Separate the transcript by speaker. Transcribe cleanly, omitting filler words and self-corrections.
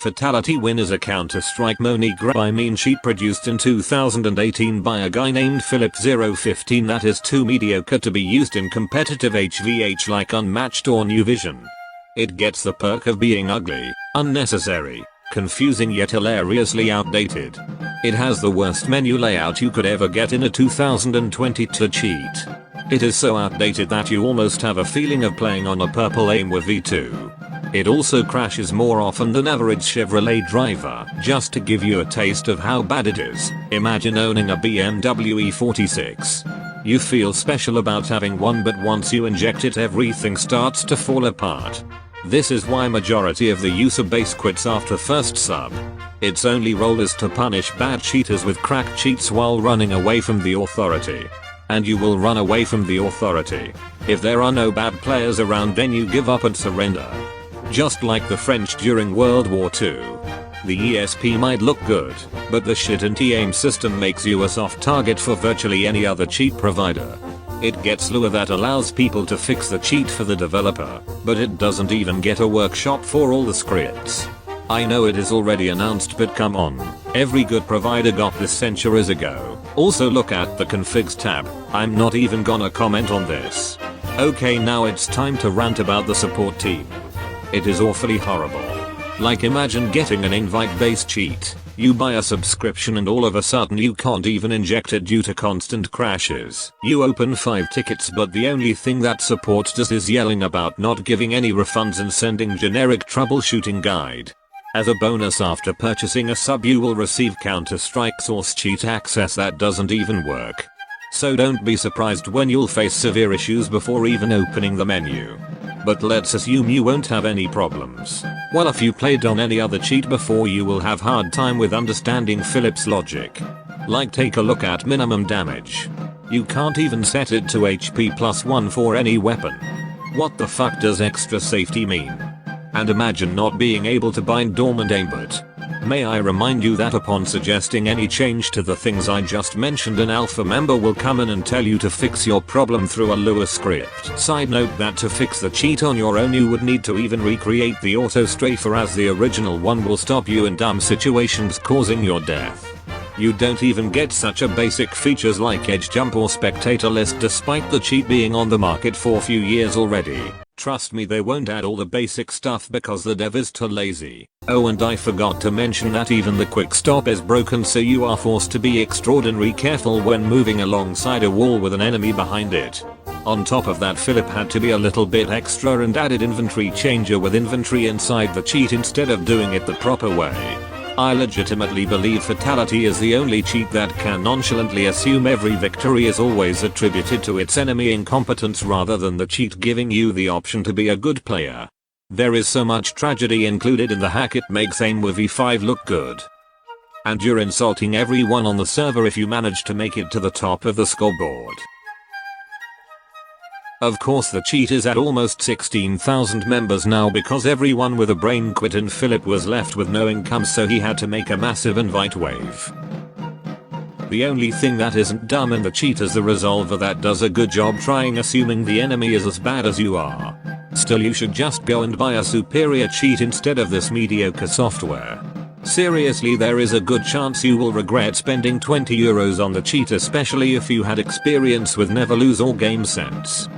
Speaker 1: Fatality Win is a Counter-Strike money grab cheat produced in 2018 by a guy named Philip015 that is too mediocre to be used in competitive HVH like Unmatched or New Vision. It gets the perk of being ugly, unnecessary, confusing yet hilariously outdated. It has the worst menu layout you could ever get in a 2022 cheat. It is so outdated that you almost have a feeling of playing on a purple aim with V2. It also crashes more often than average Chevrolet driver. Just to give you a taste of how bad it is, imagine owning a BMW E46. You feel special about having one, but once you inject it everything starts to fall apart. This is why majority of the user base quits after first sub. Its only role is to punish bad cheaters with cracked cheats while running away from the authority. And you will run away from the authority. If there are no bad players around, then you give up and surrender. Just like the French during World War II. The ESP might look good, but the shit anti-aim system makes you a soft target for virtually any other cheat provider. It gets lure that allows people to fix the cheat for the developer, but it doesn't even get a workshop for all the scripts. I know it is already announced, but come on, every good provider got this centuries ago. Also look at the configs tab. I'm not even gonna comment on this. Okay, now it's time to rant about the support team. It is awfully horrible. Like, imagine getting an invite-based cheat. You buy a subscription and all of a sudden you can't even inject it due to constant crashes. You open 5 tickets, but the only thing that support does is yelling about not giving any refunds and sending generic troubleshooting guide. As a bonus, after purchasing a sub you will receive Counter-Strike source cheat access that doesn't even work. So don't be surprised when you'll face severe issues before even opening the menu. But let's assume you won't have any problems. Well, if you played on any other cheat before, you will have hard time with understanding Philip's logic. Like, take a look at minimum damage. You can't even set it to HP +1 for any weapon. What the fuck does extra safety mean? And imagine not being able to bind dormant aimbot. May I remind you that upon suggesting any change to the things I just mentioned, an alpha member will come in and tell you to fix your problem through a Lua script. Side note that to fix the cheat on your own you would need to even recreate the auto strafer, as the original one will stop you in dumb situations causing your death. You don't even get such a basic features like edge jump or spectator list despite the cheat being on the market for a few years already. Trust me, they won't add all the basic stuff because the dev is too lazy. Oh, and I forgot to mention that even the quick stop is broken, so you are forced to be extraordinarily careful when moving alongside a wall with an enemy behind it. On top of that, Philip had to be a little bit extra and added inventory changer with inventory inside the cheat instead of doing it the proper way. I legitimately believe Fatality is the only cheat that can nonchalantly assume every victory is always attributed to its enemy incompetence rather than the cheat giving you the option to be a good player. There is so much tragedy included in the hack, it makes aim with E5 look good. And you're insulting everyone on the server if you manage to make it to the top of the scoreboard. Of course, the cheat is at almost 16,000 members now because everyone with a brain quit and Philip was left with no income, so he had to make a massive invite wave. The only thing that isn't dumb in the cheat is the resolver that does a good job trying assuming the enemy is as bad as you are. Still, you should just go and buy a superior cheat instead of this mediocre software. Seriously, there is a good chance you will regret spending €20 on the cheat, especially if you had experience with Never Lose or Game Sense.